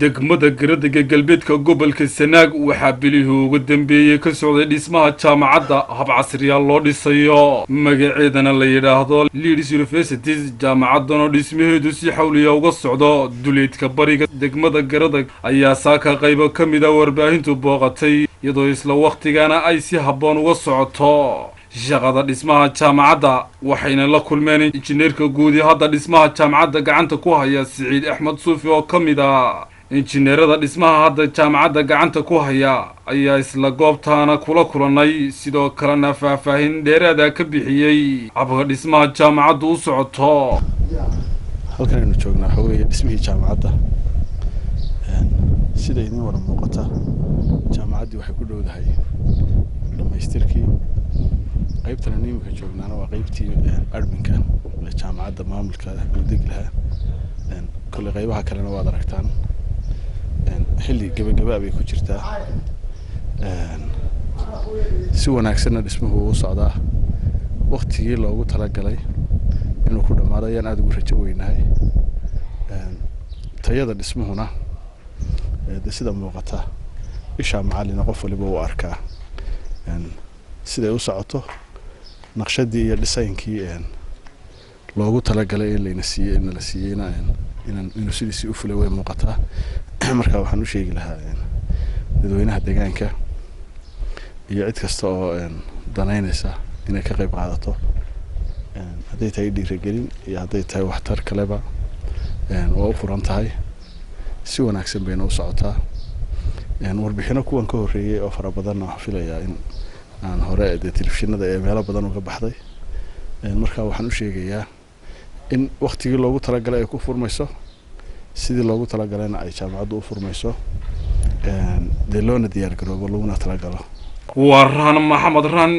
degmada garadaga galbeedka gobolka Sanaag waxaa bilihii ugu dambeeyay ka socday dhismaha jaamacadda hab casri ah loo dhisayo magaceedana la yiraahdo Leeds University jaamacadan oo dhismaheedu si xawliya uga socdo duleedka bariga degmada garadag ayaa saaka qaybo kamid ah warbaahintu booqatay iyadoo isla waqtigana ay si habboon uga socoto shaqada dhismaha jaamacadda waxayna la kulmeen injineerka guud ee hadda dhismaha jaamacadda gacanta ku haya Saciid Axmed Suufi oo kamid ah injineerada dhismaha hadda jaamacadda gacanta ku haya ayaa isla goobtaana kula kulanay sidoo kalena faahfaahin dheeraad ah ka bixiyay habka dhismaha jaamacaddu u socoto halkan aynu joognaa xogay dhismihii jaamacadda sida idin wada muuqata jaamacaddu waxay ku dhowdahay dhamaystirkii qaybtan nimanka joognaana waa qaybtii adminka ee jaamacadda maamulka guudeglaha kale qaybaha kalena waad aragtaan xilli gabagaba bay ku jirtaa si wanaagsan dhismuhu u socdaa waqtigii loogu talagalay inuu ku dhamaado ayaan aad ugu rajo weynahay tayada dhismuhuna sida muuqata isha macallin qof waliba uu arkaa sida uu socoto naqshadii iyo dhisaynkii loogu talagalay in la siiyay inuu sidii u fulay way muuqataa marka waxaan u sheegi lahaa dadweynaha deegaanka iyo cid kasta oo danaynaysa inay ka qayb qaadato haday tahay dhiirigelin iyo haday tahay waxtar kaleba oo u furan tahay si wanaagsan bayna u socotaa warbixino kuwan ka horeeyay oo fara badan oo filayaa in aan hore telefishinada ee meelo badan uga baxday marka waxaan u sheegayaa in waqtigii loogu talagalay ay ku furmayso sidii loogu talagalayna ay jaamacaddu u furmayso loona diyaar garoobo laguna talagalo waraan maxamed raan